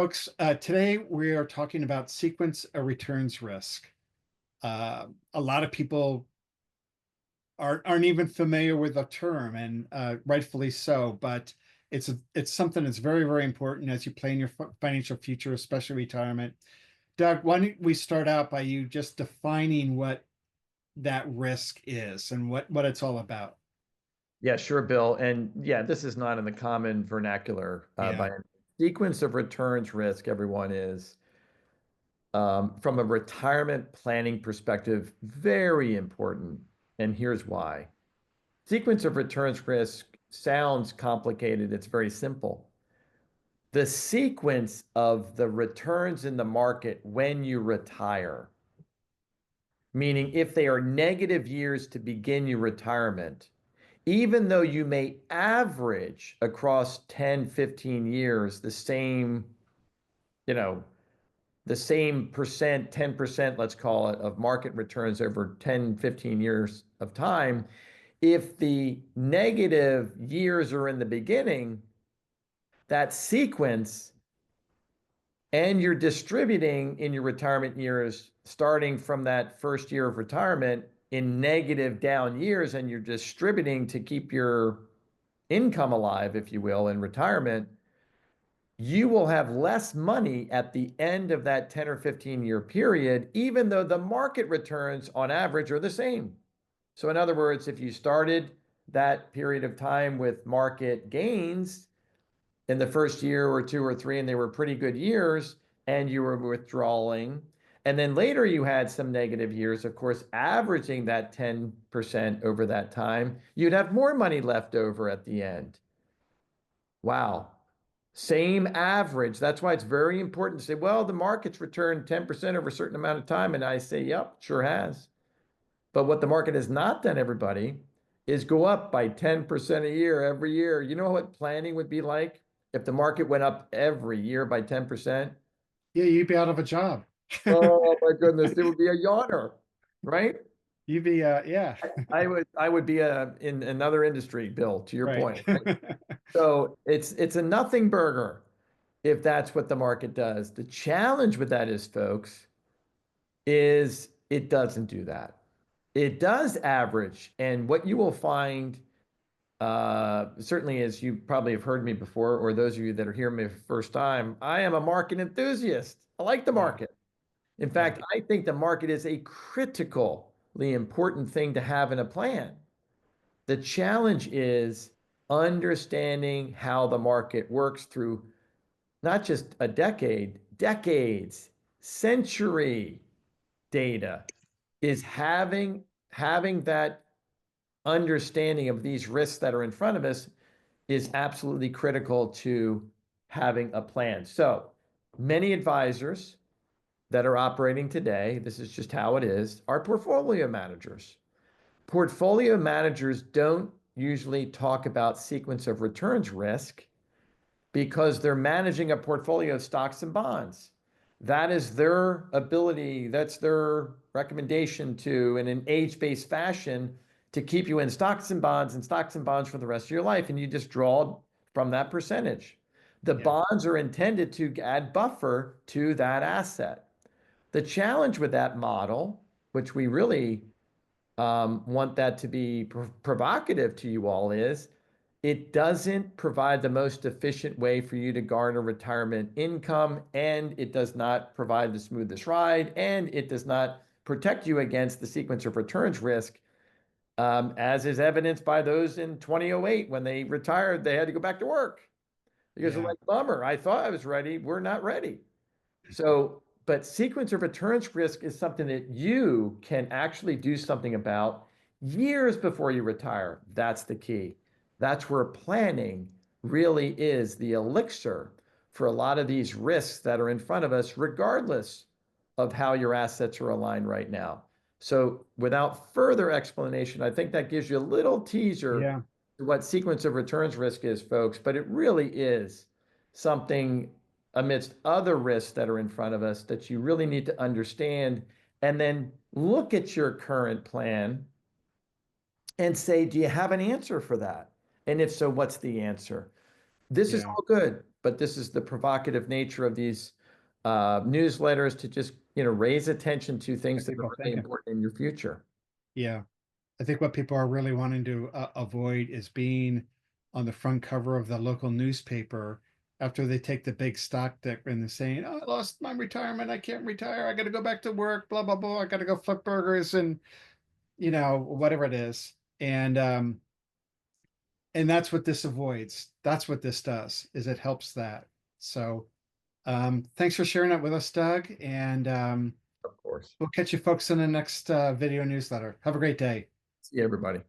Folks, today we are talking about sequence of returns risk. A lot of people aren't even familiar with the term, and rightfully so. But it's something that's very, very important as you plan your financial future, especially retirement. Doug, why don't we start out by you just defining what that risk is and what it's all about? Yeah, sure, Bill. And yeah, this is not in the common vernacular Yeah, by any sequence of returns risk, everyone is from a retirement planning perspective, very important. And here's why. Sequence of returns risk sounds complicated. It's very simple. The sequence of the returns in the market when you retire, meaning if they are negative years to begin your retirement, even though you may average across 10, 15 years you know, the same percent, 10%, let's call it, of market returns over 10, 15 years of time, if the negative years are in the beginning, that sequence and you're distributing in your retirement years, starting from that first year of retirement in negative down years, and you're distributing to keep your income alive, if you will, in retirement, you will have less money at the end of that 10 or 15-year period, even though the market returns on average are the same. So, in other words, if you started that period of time with market gains in the first year or two or three, and they were pretty good years, and you were withdrawing, and then later you had some negative years, of course, averaging that 10% over that time, you'd have more money left over at the end. Wow. Same average. That's why it's very important to say, well, the market's returned 10% over a certain amount of time. And I say, yep, sure has. But what the market has not done, everybody, is go up by 10% a year every year. You know what planning would be like if the market went up every year by 10%? yeah, you'd be out of a job. Oh my goodness, it would be a yawner, right? You'd be, yeah, I would be in another industry, Bill, to your right. point, right? So it's a nothing burger if that's what the market does. The challenge with that is, folks, is it doesn't do that. It does average. And what you will find, certainly as you probably have heard me before, or those of you that are hearing me for the first time, I am a market enthusiast. I like the Yeah, market. In yeah, fact, I think the market is a critically important thing to have in a plan. The challenge is understanding how the market works through not just a decade, decades, century data, is having that understanding of these risks that are in front of us is absolutely critical to having a plan. So many advisors that are operating today, this is just how it is, are portfolio managers. Portfolio managers don't usually talk about sequence of returns risk because they're managing a portfolio of stocks and bonds. That is their ability, that's their recommendation to, in an age-based fashion, to keep you in stocks and bonds for the rest of your life. And you just draw from that percentage. The yeah, bonds are intended to add buffer to that asset. The challenge with that model, which we really want that to be provocative to you all, is it doesn't provide the most efficient way for you to garner retirement income, and it does not provide the smoothest ride, and it does not protect you against the sequence of returns risk, as is evidenced by those in 2008 when they retired, they had to go back to work because they're yeah, like, bummer, I thought I was ready. We're not ready. So, but sequence of returns risk is something that you can actually do something about years before you retire. That's the key. That's where planning really is the elixir for a lot of these risks that are in front of us, regardless of how your assets are aligned right now. So, without further explanation, I think that gives you a little teaser yeah. to what sequence of returns risk is, folks, but it really is something amidst other risks that are in front of us that you really need to understand and then look at your current plan and say, do you have an answer for that? And if so, what's the answer? This is Yeah. all good. but this is the provocative nature of these newsletters to just, raise attention to things that are People really thinking. important in your future. Yeah. I think what people are really wanting to avoid is being on the front cover of the local newspaper after they take the big stock dip and they're saying, "Oh, I lost my retirement. I can't retire. I got to go back to work. Blah blah blah. I got to go flip burgers and whatever it is." And that's what this avoids. That's what this does. Is it helps that. So thanks for sharing that with us, Doug. And Of course. we'll catch you folks in the next video newsletter. Have a great day. See you, everybody.